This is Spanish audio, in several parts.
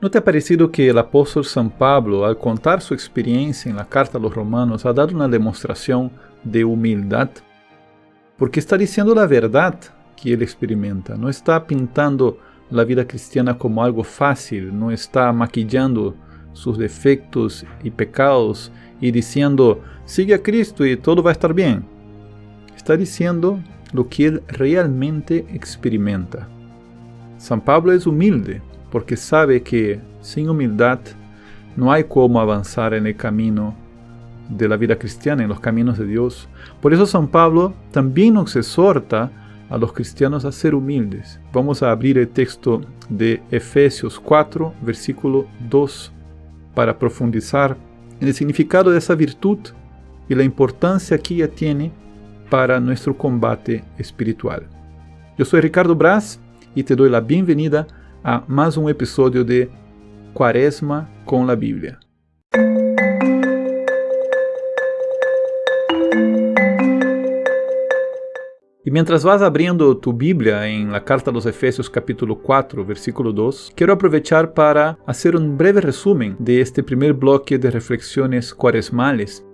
¿No te ha parecido que el apóstol San Pablo, al contar su experiencia en la carta a los romanos, ha dado una demostración de humildad? Porque está diciendo la verdad que él experimenta. No está pintando la vida cristiana como algo fácil, no está maquillando sus defectos y pecados y diciendo, sigue a Cristo y todo va a estar bien. Está diciendo lo que él realmente experimenta. San Pablo es humilde porque sabe que sin humildad no hay cómo avanzar en el camino de la vida cristiana, en los caminos de Dios. Por eso San Pablo también nos exhorta a los cristianos a ser humildes. Vamos a abrir el texto de Efesios 4, versículo 2, para profundizar en el significado de esa virtud y la importancia que ella tiene para nuestro combate espiritual. Yo soy Ricardo Braz y te doy la bienvenida a más un episodio de Cuaresma con la Biblia. Y mientras vas abriendo tu Biblia en la carta a los Efesios capítulo 4, versículo 2, quiero aprovechar para hacer un breve resumen de este primer bloque de reflexiones cuaresmales.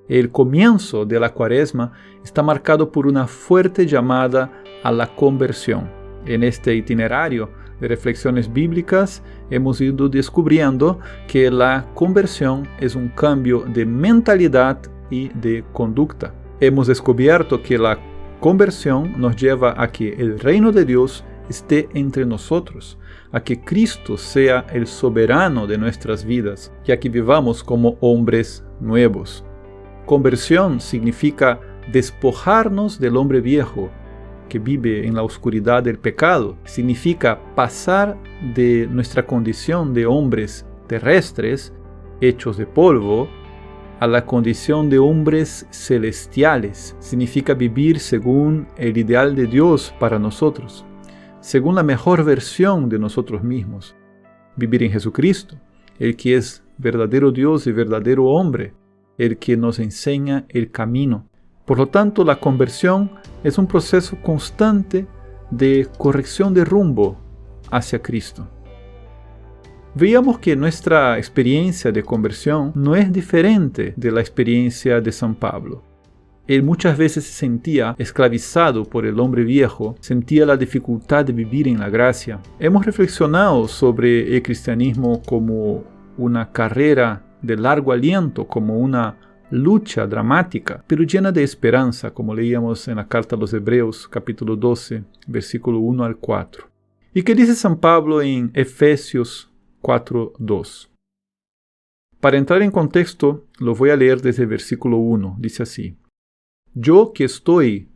El comienzo de la Cuaresma está marcado por una fuerte llamada a la conversión. En este itinerario de reflexiones bíblicas hemos ido descubriendo que la conversión es un cambio de mentalidad y de conducta. Hemos descubierto que la conversión nos lleva a que el reino de Dios esté entre nosotros, a que Cristo sea el soberano de nuestras vidas y a que vivamos como hombres nuevos. Conversión significa despojarnos del hombre viejo que vive en la oscuridad del pecado. Significa pasar de nuestra condición de hombres terrestres, hechos de polvo, a la condición de hombres celestiales. Significa vivir según el ideal de Dios para nosotros, según la mejor versión de nosotros mismos. Vivir en Jesucristo, el que es verdadero Dios y verdadero hombre, el que nos enseña el camino. Por lo tanto, la conversión es un proceso constante de corrección de rumbo hacia Cristo. Veíamos que nuestra experiencia de conversión no es diferente de la experiencia de San Pablo. Él muchas veces se sentía esclavizado por el hombre viejo, sentía la dificultad de vivir en la gracia. Hemos reflexionado sobre el cristianismo como una carrera de largo aliento, como una lucha dramática, pero llena de esperanza, como leíamos en la carta a los Hebreos, capítulo 12, versículo 1 al 4. ¿Y qué dice San Pablo en Efesios 4:2? Para entrar en contexto, lo voy a leer desde el versículo 1. Dice así: Yo que estoy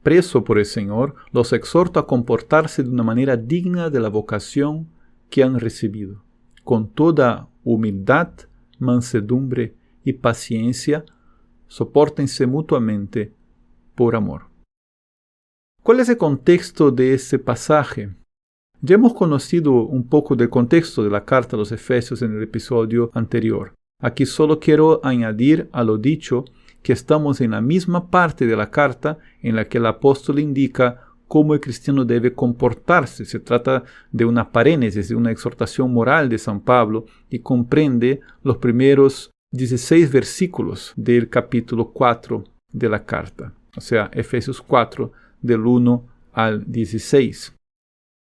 preso por el Señor, los exhorto a comportarse de una manera digna de la vocación que han recibido, con toda humildad, mansedumbre y paciencia, sopórtense mutuamente por amor. ¿Cuál es el contexto de ese pasaje? Ya hemos conocido un poco del contexto de la carta a los Efesios en el episodio anterior. Aquí solo quiero añadir a lo dicho que estamos en la misma parte de la carta en la que el apóstol indica cómo el cristiano debe comportarse. Se trata de una parénesis, de una exhortación moral de San Pablo y comprende los primeros 16 versículos del capítulo 4 de la carta. O sea, Efesios 4 del 1 al 16.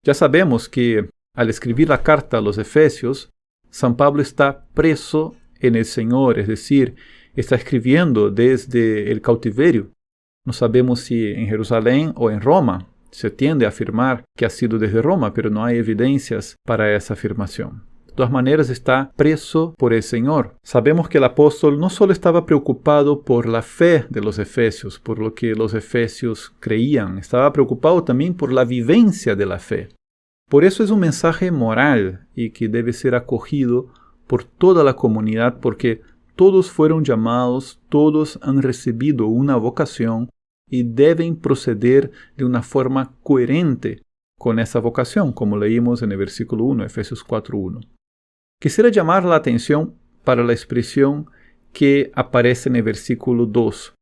Ya sabemos que al escribir la carta a los Efesios, San Pablo está preso en el Señor, es decir, está escribiendo desde el cautiverio. No sabemos si en Jerusalén o en Roma. Se tiende a afirmar que ha sido desde Roma, pero no hay evidencias para esa afirmación. De todas maneras, está preso por el Señor. Sabemos que el apóstol no solo estaba preocupado por la fe de los efesios, por lo que los efesios creían, estaba preocupado también por la vivencia de la fe. Por eso es un mensaje moral y que debe ser acogido por toda la comunidad, porque todos fueron llamados, todos han recibido una vocación y deben proceder de una forma coherente con esa vocación, como leímos en el versículo 1, Efesios 4:1. Quisiera llamar la atención para la expresión que aparece en el versículo 2,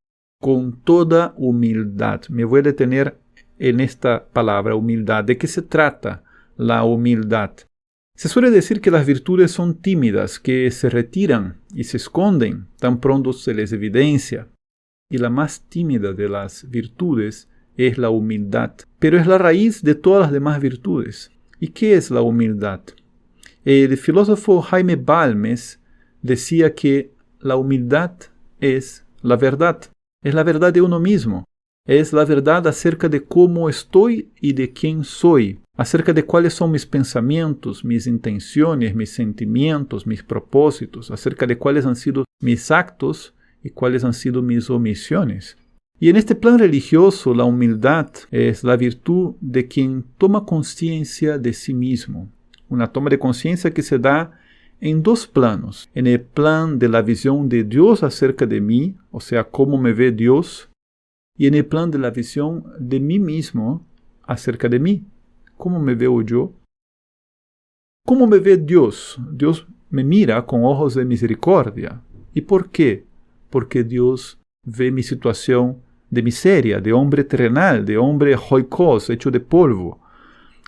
con toda humildad. Me voy a detener en esta palabra, humildad. ¿De qué se trata la humildad? Se suele decir que las virtudes son tímidas, que se retiran y se esconden tan pronto se les evidencia. Y la más tímida de las virtudes es la humildad, pero es la raíz de todas las demás virtudes. ¿Y qué es la humildad? El filósofo Jaime Balmes decía que la humildad es la verdad de uno mismo, es la verdad acerca de cómo estoy y de quién soy, acerca de cuáles son mis pensamientos, mis intenciones, mis sentimientos, mis propósitos, acerca de cuáles han sido mis actos y cuáles han sido mis omisiones. Y en este plan religioso, la humildad es la virtud de quien toma conciencia de sí mismo. Una toma de conciencia que se da en dos planos. En el plan de la visión de Dios acerca de mí, o sea, cómo me ve Dios, y en el plan de la visión de mí mismo acerca de mí. ¿Cómo me veo yo? ¿Cómo me ve Dios? Dios me mira con ojos de misericordia. ¿Y por qué? Porque Dios ve mi situación de miseria, de hombre terrenal, de hombre joikos, hecho de polvo.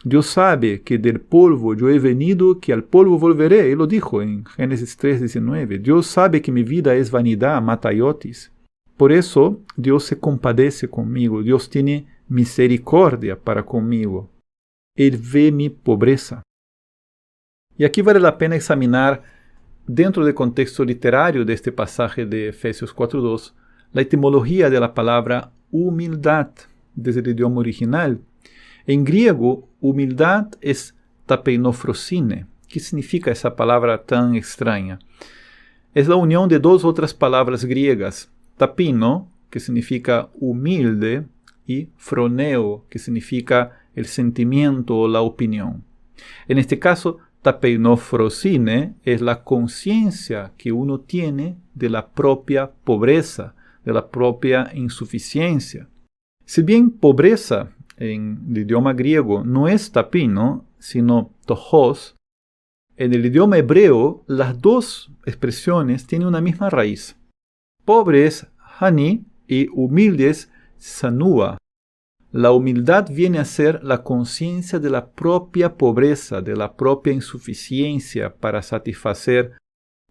Dios sabe que del polvo yo he venido, que al polvo volveré. Él lo dijo en Génesis 3:19. Dios sabe que mi vida es vanidad, mataiotis. Por eso Dios se compadece conmigo. Dios tiene misericordia para conmigo. Él ve mi pobreza. Y aquí vale la pena examinar, dentro del contexto literario de este pasaje de Efesios 4:2, la etimología de la palabra humildad desde el idioma original. En griego, humildad es tapeinofrosine. ¿Qué significa esa palabra tan extraña? Es la unión de dos otras palabras griegas. Tapino, que significa humilde, y froneo, que significa el sentimiento o la opinión. En este caso, tapeinofrosine es la conciencia que uno tiene de la propia pobreza, de la propia insuficiencia. Si bien pobreza en el idioma griego no es tapino, sino tojos, en el idioma hebreo las dos expresiones tienen una misma raíz. Pobre es hani y humilde es sanua. La humildad viene a ser la conciencia de la propia pobreza, de la propia insuficiencia para satisfacer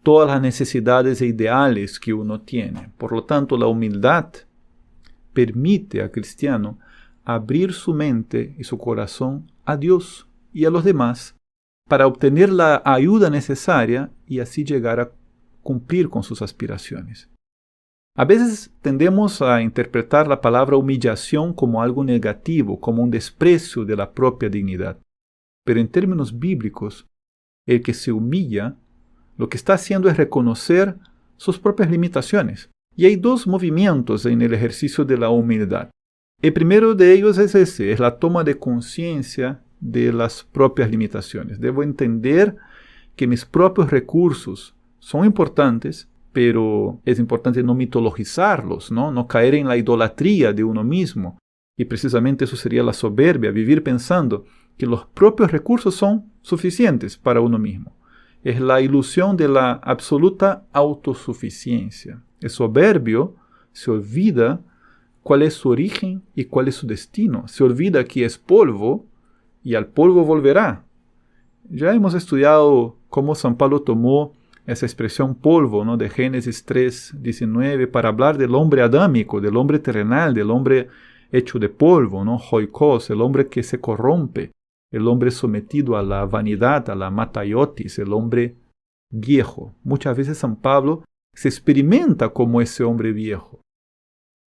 todas las necesidades e ideales que uno tiene. Por lo tanto, la humildad permite al cristiano abrir su mente y su corazón a Dios y a los demás para obtener la ayuda necesaria y así llegar a cumplir con sus aspiraciones. A veces tendemos a interpretar la palabra humillación como algo negativo, como un desprecio de la propia dignidad. Pero en términos bíblicos, el que se humilla, lo que está haciendo es reconocer sus propias limitaciones. Y hay dos movimientos en el ejercicio de la humildad. El primero de ellos es ese, es la toma de conciencia de las propias limitaciones. Debo entender que mis propios recursos son importantes, pero es importante no mitologizarlos, no caer en la idolatría de uno mismo. Y precisamente eso sería la soberbia, vivir pensando que los propios recursos son suficientes para uno mismo. Es la ilusión de la absoluta autosuficiencia. El soberbio se olvida cuál es su origen y cuál es su destino. Se olvida que es polvo y al polvo volverá. Ya hemos estudiado cómo San Pablo tomó esa expresión polvo, ¿no?, de Génesis 3:19 para hablar del hombre adámico, del hombre terrenal, del hombre hecho de polvo, ¿no?, joikos, el hombre que se corrompe, el hombre sometido a la vanidad, a la mataiotis, el hombre viejo. Muchas veces San Pablo se experimenta como ese hombre viejo.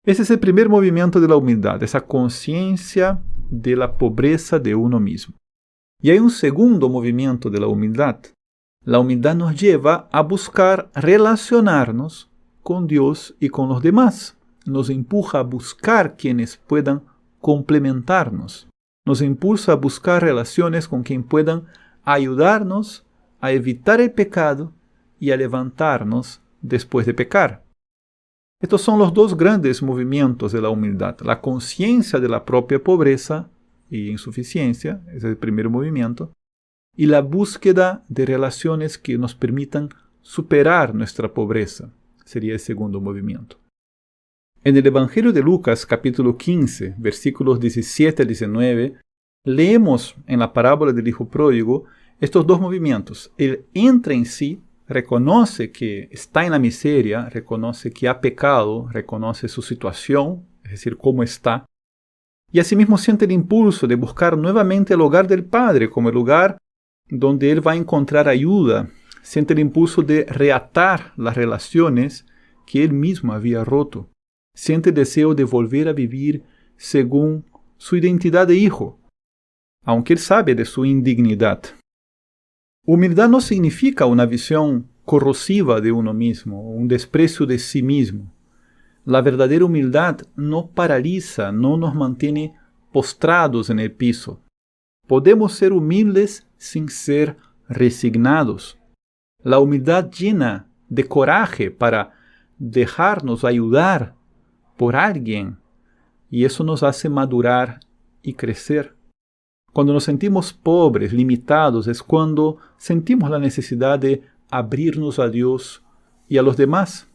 Ese es el primer movimiento de la humildad, esa conciencia de la pobreza de uno mismo. Y hay un segundo movimiento de la humildad. La humildad nos lleva a buscar relacionarnos con Dios y con los demás. Nos empuja a buscar quienes puedan complementarnos. Nos impulsa a buscar relaciones con quien puedan ayudarnos a evitar el pecado y a levantarnos después de pecar. Estos son los dos grandes movimientos de la humildad. La conciencia de la propia pobreza y insuficiencia, ese es el primer movimiento, y la búsqueda de relaciones que nos permitan superar nuestra pobreza, sería el segundo movimiento. En el Evangelio de Lucas, capítulo 15, versículos 17 al 19, leemos en la parábola del Hijo Pródigo estos dos movimientos. Él entra en sí, reconoce que está en la miseria, reconoce que ha pecado, reconoce su situación, es decir, cómo está, y asimismo siente el impulso de buscar nuevamente el hogar del Padre como el lugar donde él va a encontrar ayuda. Siente el impulso de reatar las relaciones que él mismo había roto. Siente el deseo de volver a vivir según su identidad de hijo, aunque él sabe de su indignidad. Humildad no significa una visión corrosiva de uno mismo, un desprecio de sí mismo. La verdadera humildad no paraliza, no nos mantiene postrados en el piso. Podemos ser humildes sin ser resignados. La humildad llena de coraje para dejarnos ayudar por alguien, y eso nos hace madurar y crecer. Cuando nos sentimos pobres, limitados, es cuando sentimos la necesidad de abrirnos a Dios y a los demás.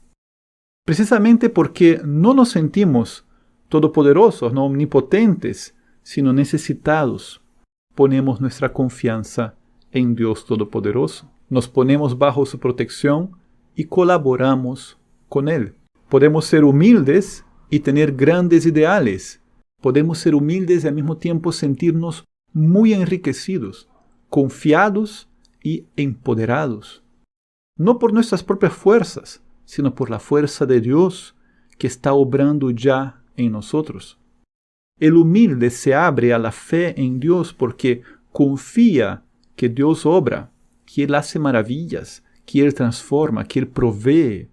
Precisamente porque no nos sentimos todopoderosos, no omnipotentes, sino necesitados, ponemos nuestra confianza en Dios Todopoderoso. Nos ponemos bajo su protección y colaboramos con Él. Podemos ser humildes y tener grandes ideales. Podemos ser humildes y al mismo tiempo sentirnos muy enriquecidos, confiados y empoderados. No por nuestras propias fuerzas, sino por la fuerza de Dios que está obrando ya en nosotros. El humilde se abre a la fe en Dios porque confía que Dios obra, que Él hace maravillas, que Él transforma, que Él provee,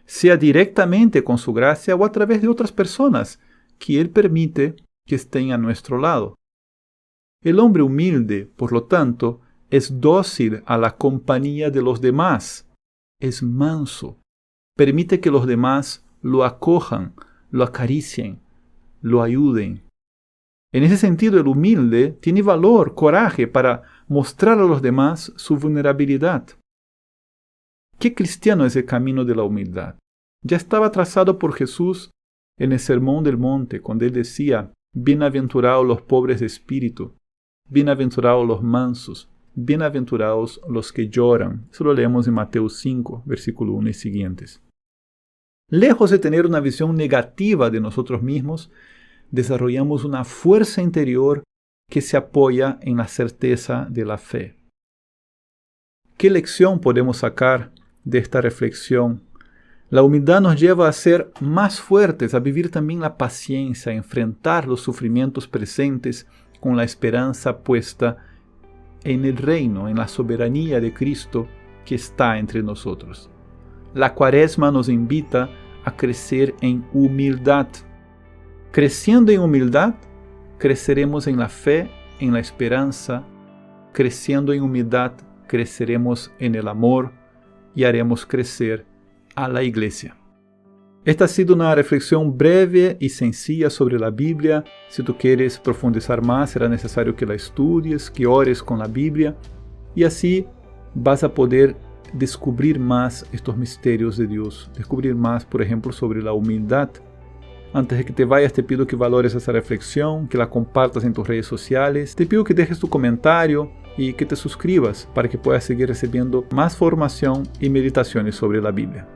sea directamente con su gracia o a través de otras personas que Él permite que estén a nuestro lado. El hombre humilde, por lo tanto, es dócil a la compañía de los demás, es manso, permite que los demás lo acojan, lo acaricien, lo ayuden. En ese sentido, el humilde tiene valor, coraje para mostrar a los demás su vulnerabilidad. ¿Qué cristiano es el camino de la humildad? Ya estaba trazado por Jesús en el Sermón del Monte, cuando él decía: bienaventurados los pobres de espíritu, bienaventurados los mansos, bienaventurados los que lloran. Eso lo leemos en Mateo 5, versículo 1 y siguientes. Lejos de tener una visión negativa de nosotros mismos, desarrollamos una fuerza interior que se apoya en la certeza de la fe. ¿Qué lección podemos sacar de esta reflexión? La humildad nos lleva a ser más fuertes, a vivir también la paciencia, a enfrentar los sufrimientos presentes con la esperanza puesta en el reino, en la soberanía de Cristo que está entre nosotros. La Cuaresma nos invita a crecer en humildad. Creciendo en humildad, creceremos en la fe, en la esperanza. Creciendo en humildad, creceremos en el amor y haremos crecer a la Iglesia. Esta ha sido una reflexión breve y sencilla sobre la Biblia. Si tú quieres profundizar más, será necesario que la estudies, que ores con la Biblia, y así vas a poder descubrir más estos misterios de Dios, descubrir más, por ejemplo, sobre la humildad. Antes de que te vayas, te pido que valores esa reflexión, que la compartas en tus redes sociales. Te pido que dejes tu comentario y que te suscribas para que puedas seguir recibiendo más formación y meditaciones sobre la Biblia.